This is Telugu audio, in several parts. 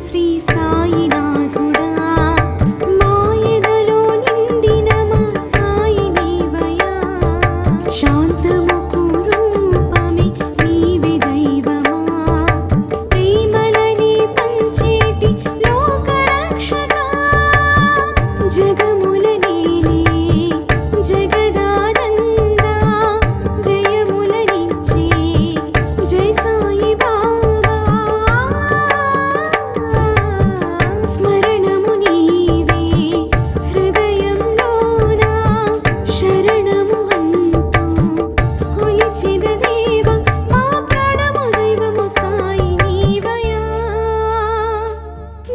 శ్రీ సాయినాథుడా మాయదలో నిండిన మా సాయి నీవయా శాంతముకు రూపమే నీవే దైవమా ప్రేమలని పంచేటి లోకరక్షకా జగముల నీలే జగదానందా జయములనిచ్చే జై సాయి బాబా స్మరణము నీవే హృదయంలోన శరణము అంటూ కొలిచెద దేవ మా ప్రాణము దైవము సాయి నీవయా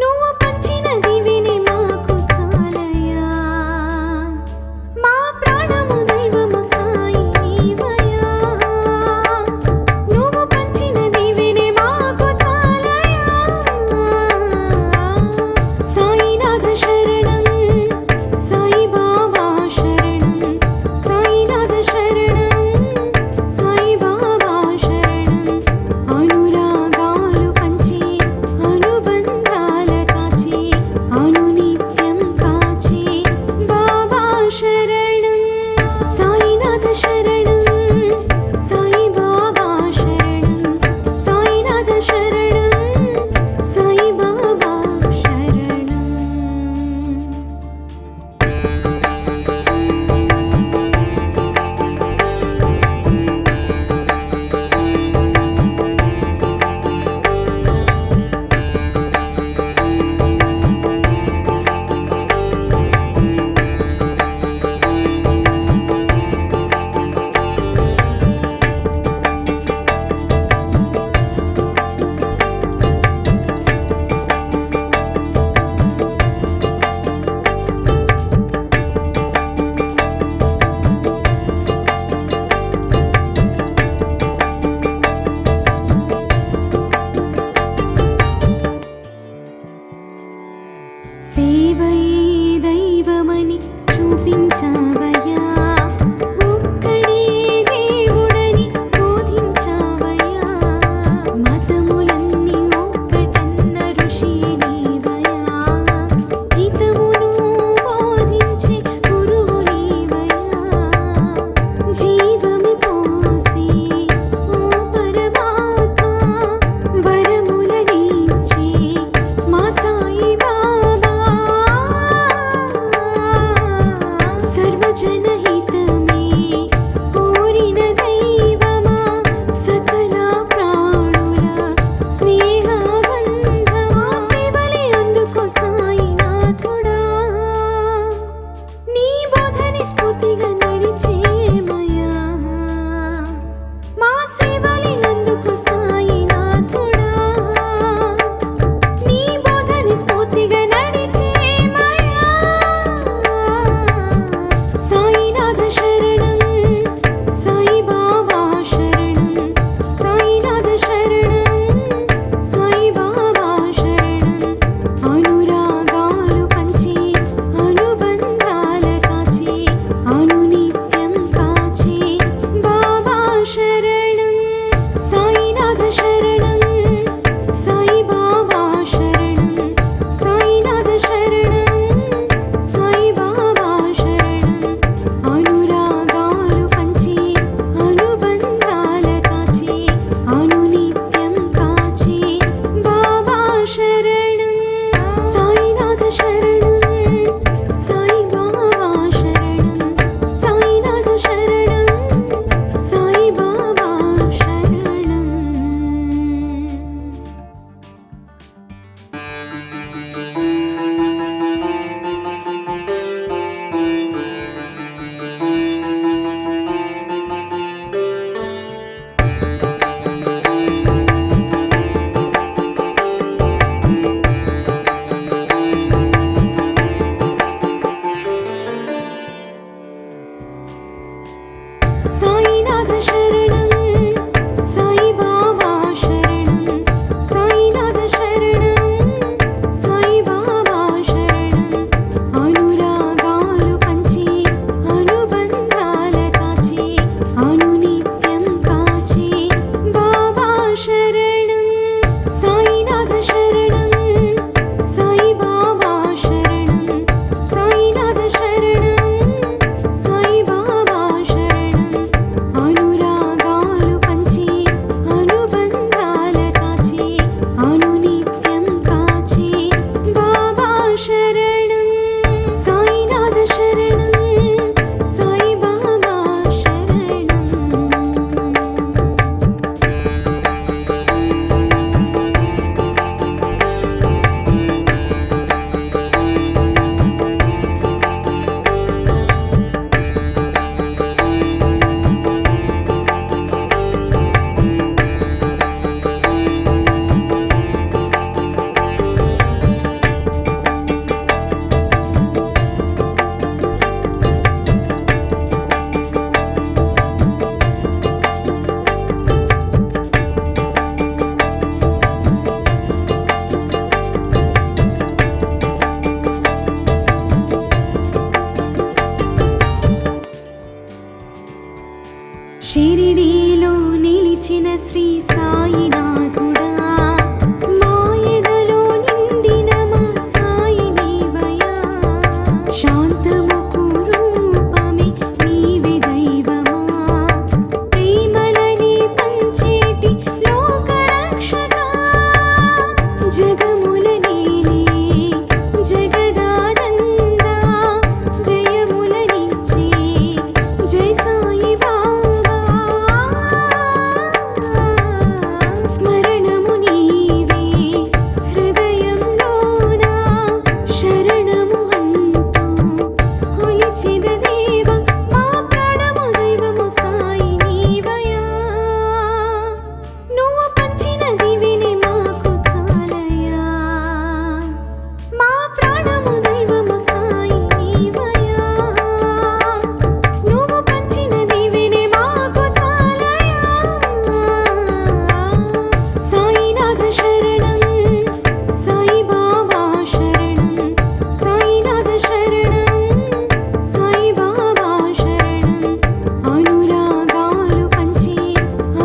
నువ్వు పంచిన దివిని మాకు చాలయా మా ప్రాణము దైవము సాయి నీవయా నువ్వు పంచిన దివిని మాకు చాలయా సాయినాథ శరణం సాయి బాబా శరణం సాయినాథ శరణం సాయి బాబా శరణం అనురాగాలు పంచి అనుబంధాల కాచి అనునిత్యం కాచి బాబా శరణం సాయినాథ శరణం సాయి బాబా శరణం సాయినాథ శరణం సాయి బాబా శరణం సేవయే దైవమని చూపించావయ్యా ఒక్కడే దేవుడని బోధించావయ్యా మతములన్నీ ఒక్కటన్న ఋషి నీవయ్యా హితమును బోధించే గురువు నీవయ్యా జీవము పోసి ఓ పరమాత్మ వరములనిచ్చే మా సాయి బాబా సర్వజనహితమే కోరిన దైవమా సకల ప్రాణుల స్నేహబంధమా సేవలే అందుకో సాయినాథుడా నీ బోధని స్ఫూర్తిగా నడిచేమయా మా సేవలే అందుకో సాయినాథుడా నీ బోధని స్ఫూర్తిగా నడిచేమయా సాయినాథ శరణం సాయి బాబా శరణం సాయినాథ శరణం సాయి బాబా శరణం అనురాగాలు పంచి అనుబంధాల కాచి అనునిత్యం షిరిడీలో నిలిచిన శ్రీ సాయినాథుడా మాయదలో నిండిన మా సాయి నీవయా శాంతముకు రూపమే నీవే దైవమా ప్రేమలని పంచేటి లోకరక్షకా జగముల నీలే జగదానంద జయములనిచ్చే జై సాయి బాబా స్మరణము నీవే హృదయంలోన శరణము అంటూ కొలిచెద దేవ మా ప్రాణము దైవము సాయి నీవయా నువ్వు పంచిన దివిని మాకు చాలయా మా ప్రాణము దైవము సాయి నీవయా నువ్వు పంచిన దివిని మాకు చాలయా సాయినాథ శరణం సాయి బాబా శరణం సాయినాథ శరణం సాయి బాబా శరణం అనురాగాలు పంచి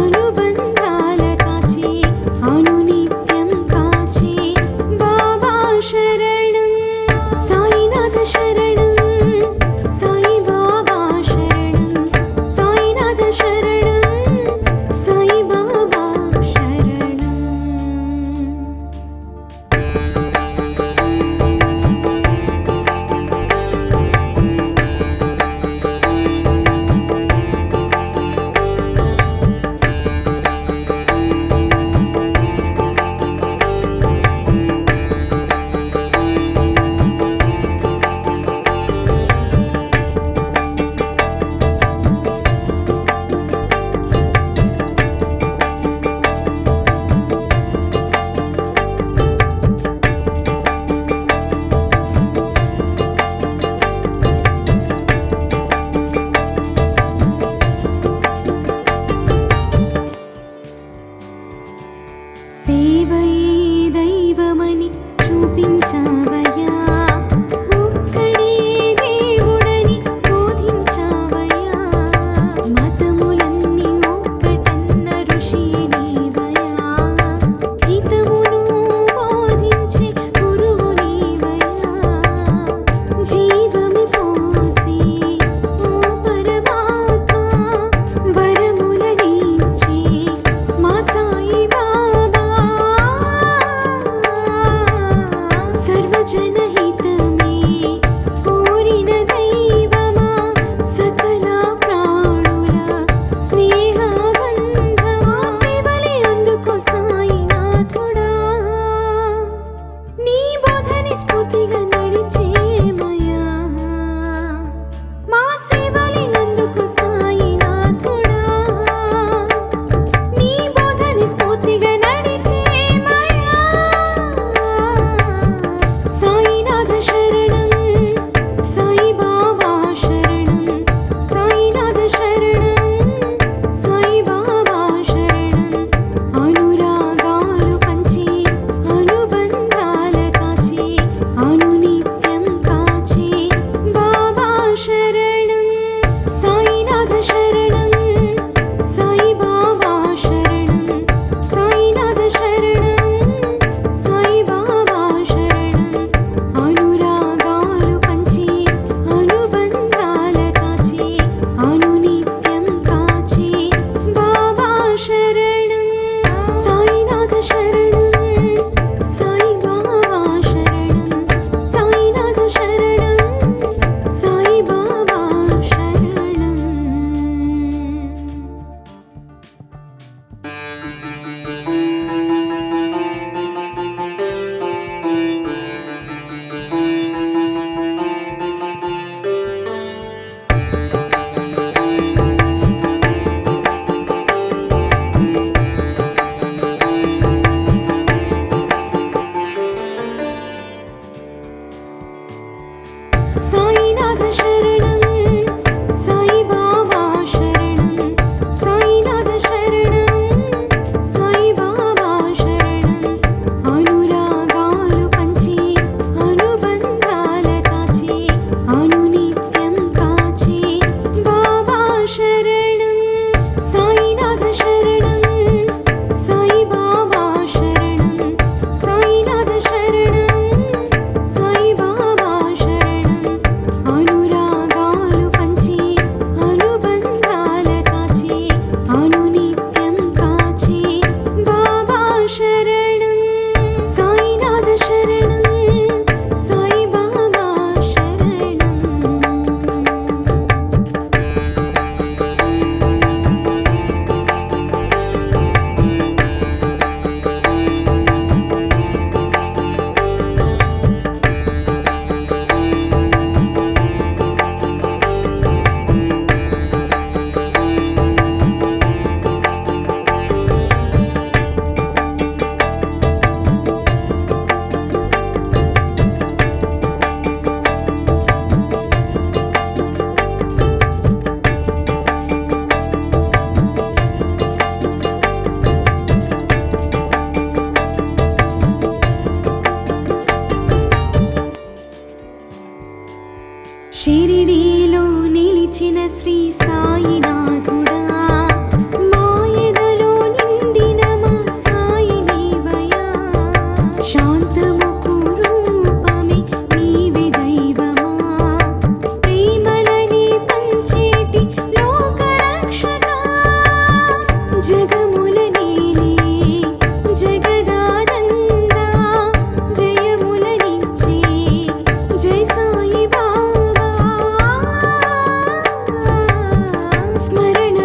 అనుబంధాల కాచి అనునిత్యం కాచి బాబా శరణం సాయినాథ శరణం సాయి బాబా శరణం సాయినాథ శరణం సాయి బాబా శరణం సేవయే దైవమని చూపించావయ్యా ఒక్కడే దేవుడని బోధించావయ్యా మతములన్నీ ఒక్కటన్న ఋషి నీవయ్యా హితమును బోధించే గురువు నీవయ్యా జీవమి పోసి ఓ పరమాత్మ వరములనిచ్చే మా సాయి బాబా సర్వజనహితమే కోరిన దైవమా సకల ప్రాణుల స్నేహబంధమా సేవలే అందుకో సాయినాథుడా నీ బోధని స్ఫూర్తిగా నడిచేమయా మా సేవలే అందుకో సాయినాథుడా నీ బోధని స్ఫూర్తిగా నడిచేమయా సాయినాథ శరణం సాయి బాబా శరణం సాయినాథ శరణం సాయి బాబా శరణం అనురాగాలు పంచి అనుబంధాల కాచి అనునిత్యం కాచి బాబా శరణం సాయినాథ శరణం సాయి బాబా శరణం సాయినాథ శరణం సాయి బాబా శరణం అనురాగాలు పంచి అనుబంధాల కాచి అనునిత్యం కాచి బాబా శరణం సాయినాథ శరణం సాయి బాబా శరణం సాయినాథ శరణం సాయి బాబా షిరిడీలో నిలిచిన శ్రీ సాయినాథుడా మాయదలో నిండిన మా సాయి నీవయా శాంతముకు రూపమే నీవే దైవమా ప్రేమలని పంచేటి లోకరక్షకా జగముల నీలే జగదానందా జయములనిచ్చే జై సాయి బాబా స్మరణ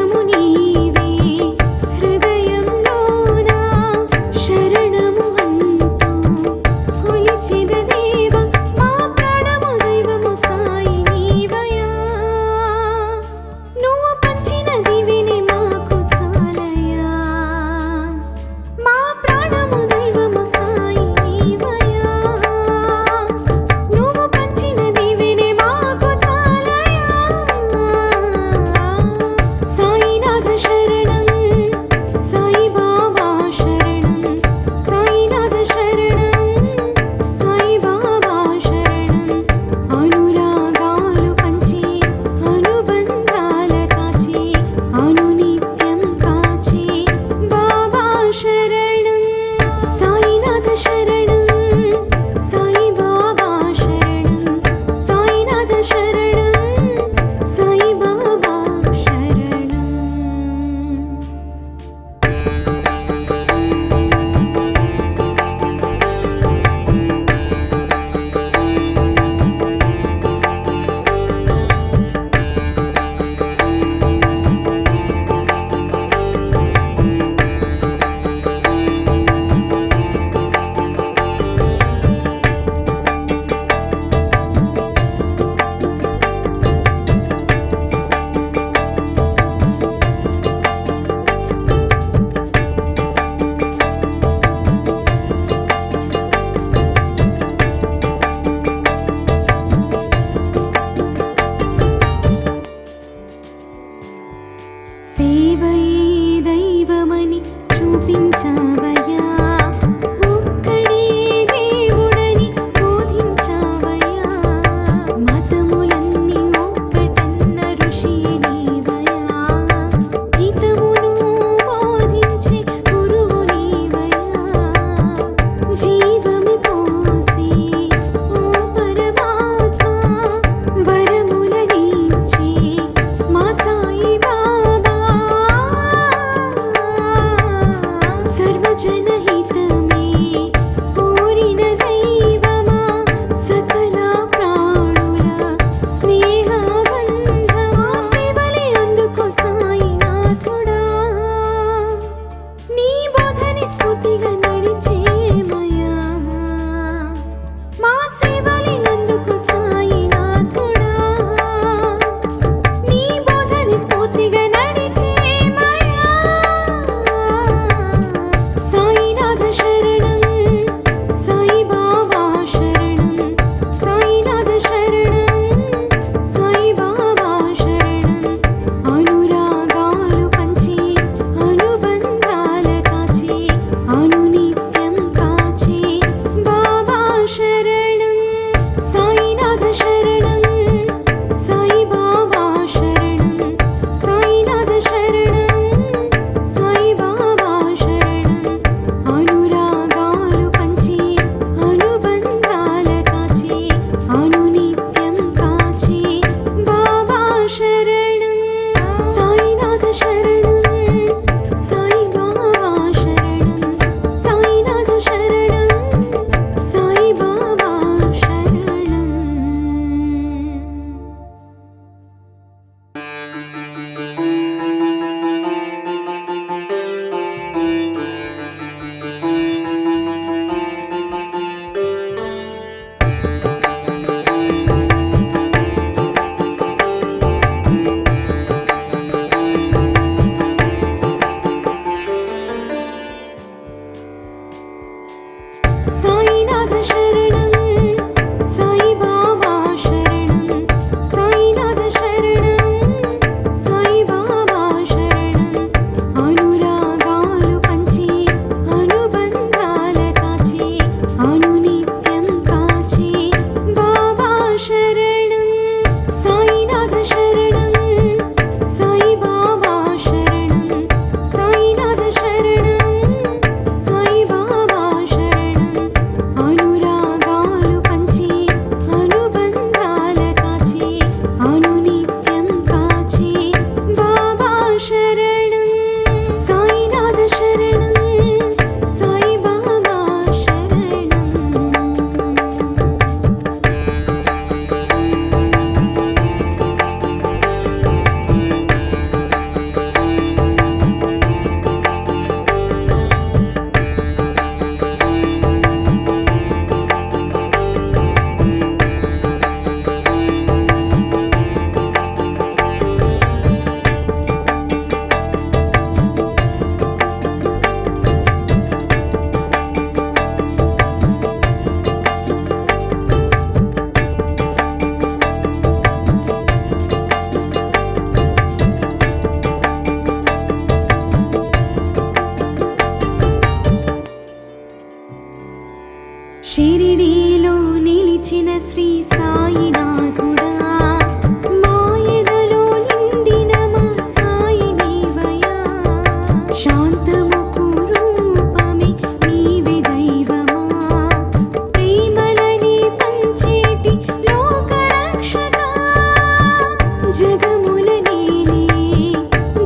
జగముల నేలే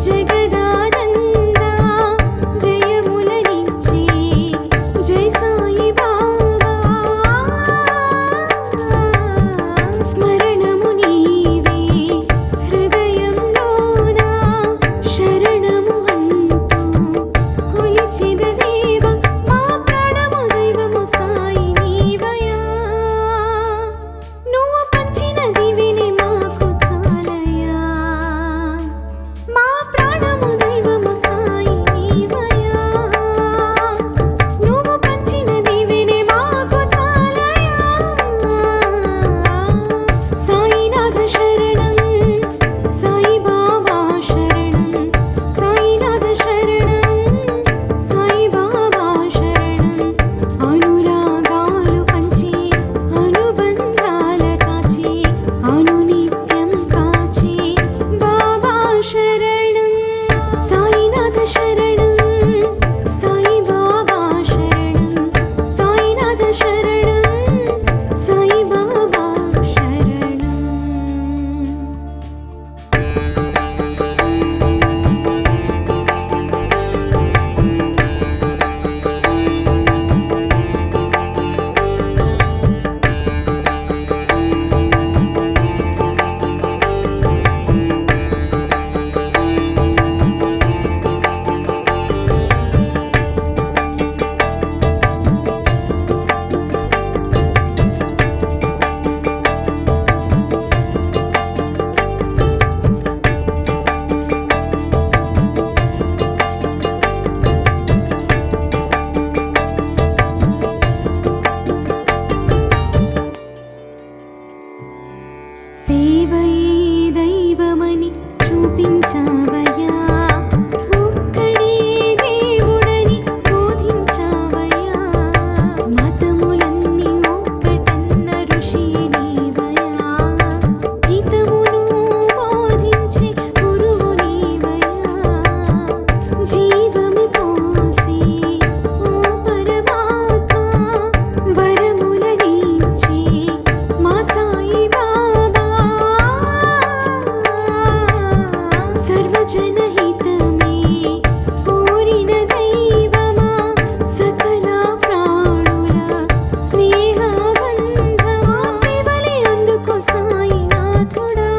జగదానంద జయములనిచ్చే జై సాయి బాబా స్మరణము నీవే హృదయంలోన శరణము అంటూ కొలిచెద దేవ మా ప్రాణము దైవము సాయి నీవయా నువ్వు పంచిన దివిని మాకు చాలయా మా ప్రాణము దైవము సాయి నీవయా నువ్వు పంచిన దివిని మాకు చాలయా సాయినాథ శరణం సాయి బాబా శరణం సాయినాథ శరణం సాయి బాబా శరణం అనురాగాలు పంచి అనుబంధాల కాచి అనునిత్యం కాచి బాబా శరణం సాయినాథ శరణం సాయి బాబా శరణం సాయినాథ శరణం సాయి బాబా శరణం సేవయే దైవమని చూపించావయ్యా ఒక్కడే దేవుడని బోధించావయ్యా మతములన్నీ ఒక్కటన్న ఋషి నీవయ్యా హితమును బోధించే గురువు నీవయ్యా జీవము పోసి ఓ పరమాత్మ వరములనిచ్చే మా సాయి బాబా సర్వజనహితమే కోరిన దైవమా సకల ప్రాణుల స్నేహబంధమా సేవలే అందుకో సాయినాథుడా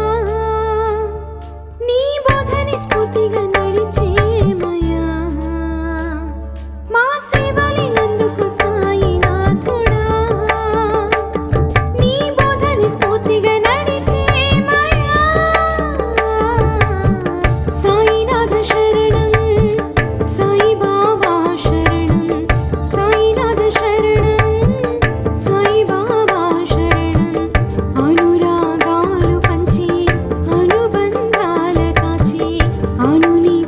నీ బోధని స్ఫూర్తిగా నడిచేమయా మా సేవలే అందుకో సాయినాథుడా నీ బోధని స్ఫూర్తిగా నడిచేమయా సాయినాథ శరణం సాయి బాబా శరణం సాయినాథ శరణం సాయి బాబా శరణం అనురాగాలు పంచి అనుబంధాల కాచి అనుని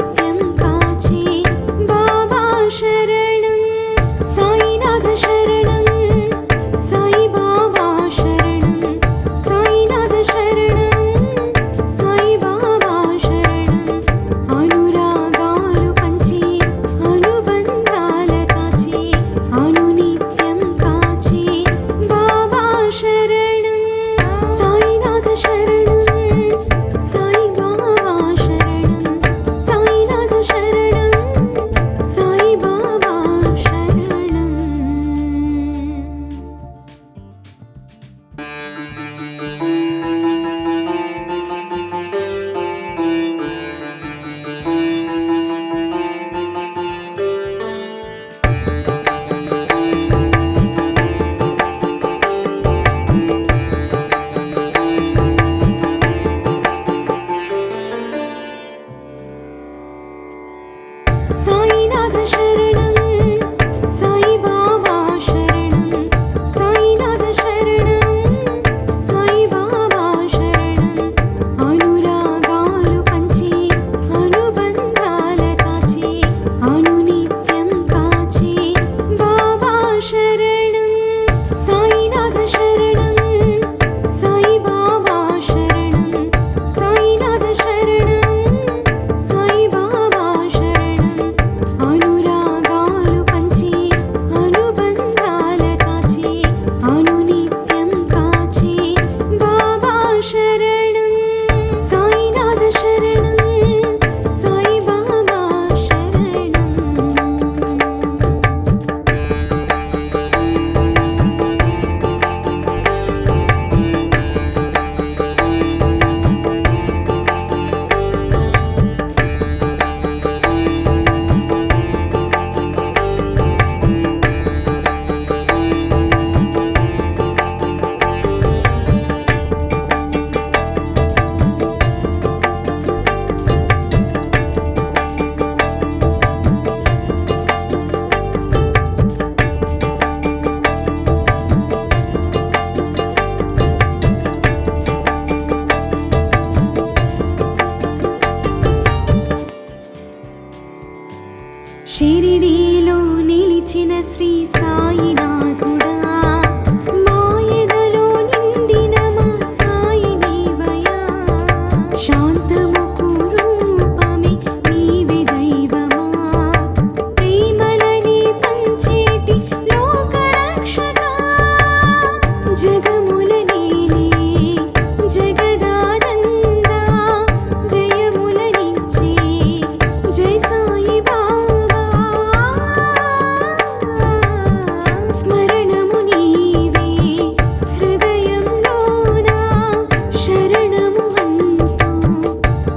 షిరిడీలో నిలిచిన శ్రీ సాయినాథుడా మాయదలో నిండిన మా సాయి నీవయా శాంతముకు రూపమే నీవే దైవమా ప్రేమలని పంచేటి లోకరక్షకా జగముల నీలే జగదానందా జయములనిచ్చే జై సాయి బాబా స్మరణము నీవే హృదయంలోన శరణము అంటూ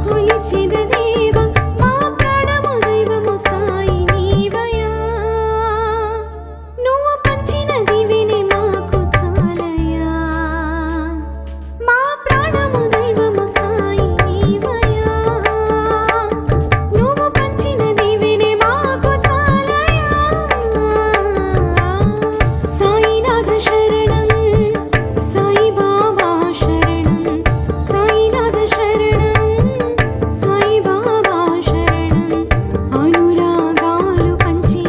కొలిచిన దేవ మా ప్రాణము దైవము సాయి నీవయా నువ్వు పంచిన దివిని మాకు చాలయా మా ప్రాణము దైవము సాయి నీవయా నువ్వు పంచిన దివిని మాకు చాలయా సాయినాథ శరణం సాయి బాబా శరణం సాయినాథ శరణం సాయి బాబా శరణం అనురాగాలు పంచి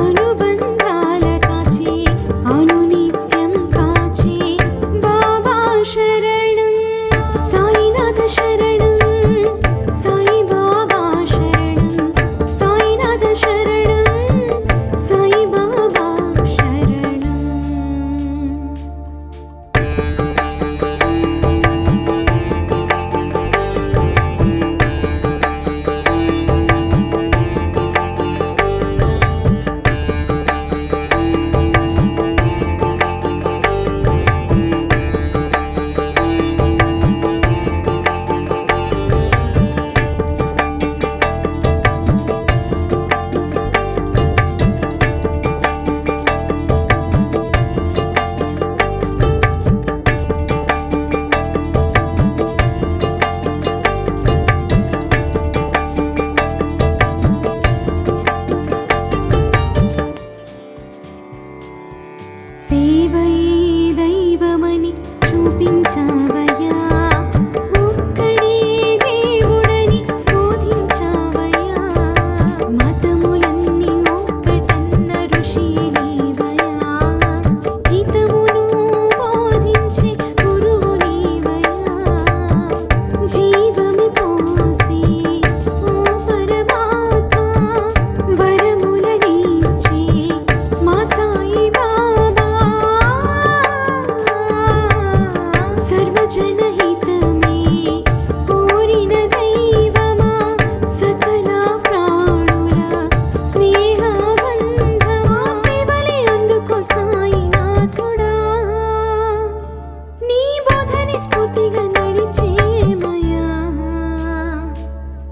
అనుబంధాల కాచి అనునిత్యం కాచి బాబా శరణం సాయినాథ శరణం సాయి బాబా శరణం సాయినాథ శరణం సాయి బాబా శరణం సేవయే దైవమని చూపించావయ్యా ఒక్కడే దేవుడని బోధించావయ్యా మతములన్నీ ఒక్కటన్న ఋషి నీవయ్యా హితమును బోధించే గురువు నీవయ్యా జీవము పోసి ఓ పరమాత్మ వరములనిచ్చే మా సాయి బాబా సర్వజనహితమే కోరిన దైవమా సకల ప్రాణుల స్నేహబంధమా సేవలే అందుకో సాయినాథుడా నీ బోధని స్ఫూర్తిగా నడిచేమయా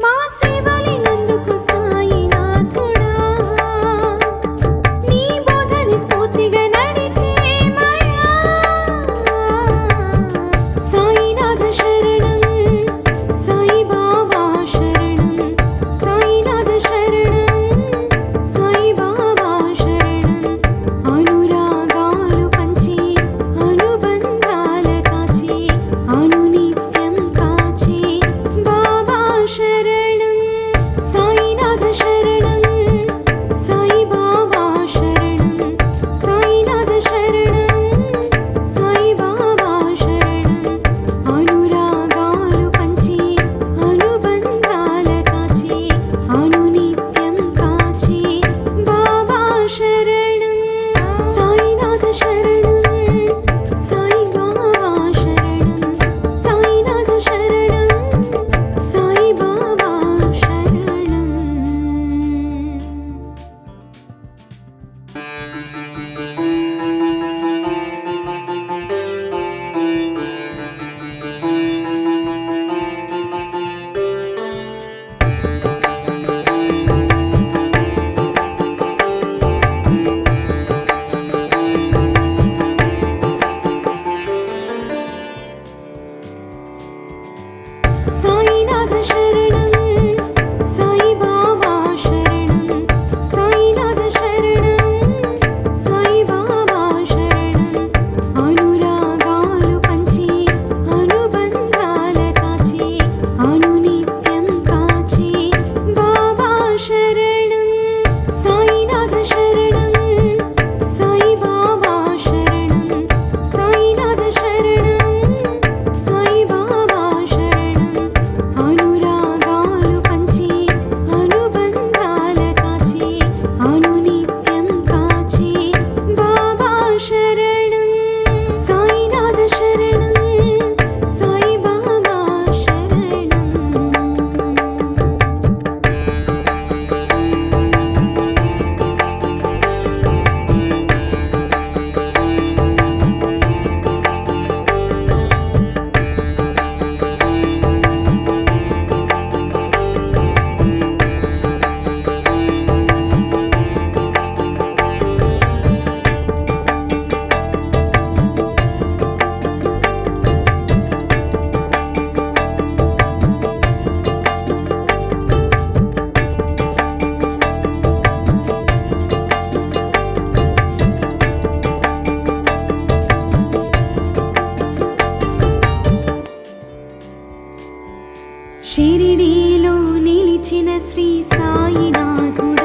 మా సేవలే అందుకో సాయినాథుడా నీ బోధని స్ఫూర్తిగా నడిచేమయా సాయినాథ శరణం సాయి బాబా శరణం సాయినాథ శరణం సాయి బాబా శరణం అనురాగాలు పంచి అనుబంధాల కాచి అనునిత్యం కాచి బాబా శరణం సాయినాథ శరణం సాయి బాబా శరణం సాయినాథ శరణం సాయి బాబా శరణం అనురాగాలు పంచి అనుబంధాల కాచి అనునిత్యం కాచి బాబా శరణం సాయినాథ శరణం సాయి బాబా శరణం సాయినాథ శరణం సాయి బాబా శరణం సాయినాథ శరణం సాయి బాబా శరణం సాయినాథ శరణం సాయి బాబా శరణం అనురాగాలు పంచి అనుబంధాల కాచి అనునిత్యం కాచి బాబా శరణం సాయి షిరిడీలో నిలిచిన శ్రీ సాయినాథుడా